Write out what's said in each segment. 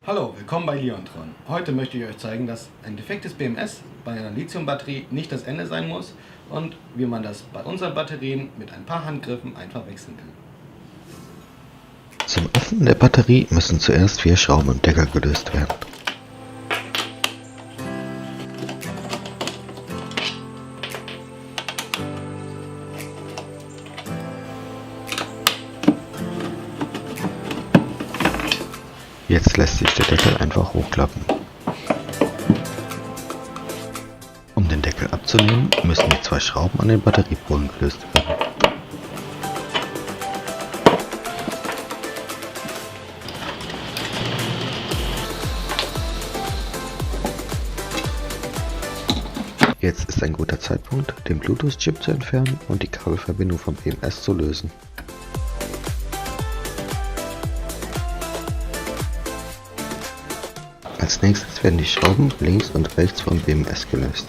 Hallo, willkommen bei Leontron. Heute möchte ich euch zeigen, dass ein defektes BMS bei einer Lithiumbatterie nicht das Ende sein muss und wie man das bei unseren Batterien mit ein paar Handgriffen einfach wechseln kann. Zum Öffnen der Batterie müssen zuerst 4 Schrauben im Deckel gelöst werden. Jetzt lässt sich der Deckel einfach hochklappen. Um den Deckel abzunehmen, müssen die 2 Schrauben an den Batteriepolen gelöst werden. Jetzt ist ein guter Zeitpunkt, den Bluetooth-Chip zu entfernen und die Kabelverbindung vom BMS zu lösen. Als nächstes werden die Schrauben links und rechts vom BMS gelöst.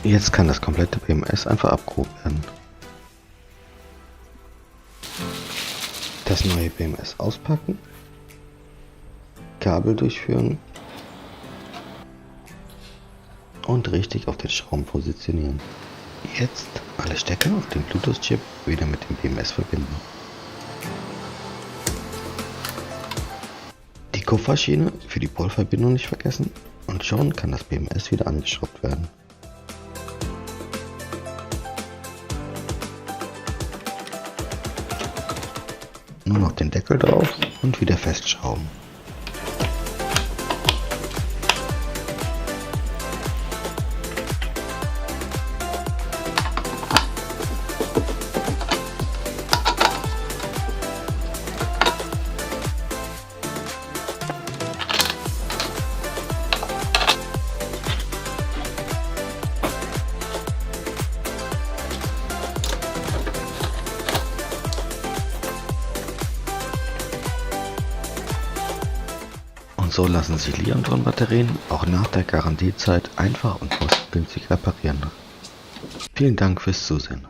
Jetzt kann das komplette BMS einfach abgehoben werden. Das neue BMS auspacken, Kabel durchführen und richtig auf den Schrauben positionieren. Jetzt alle Stecker und den Bluetooth-Chip wieder mit dem BMS verbinden. Die Kupferschiene für die Polverbindung nicht vergessen und schon kann das BMS wieder angeschraubt werden. Nur noch den Deckel drauf und wieder festschrauben. Und so lassen sich Leontron-Batterien auch nach der Garantiezeit einfach und kostengünstig reparieren. Vielen Dank fürs Zusehen.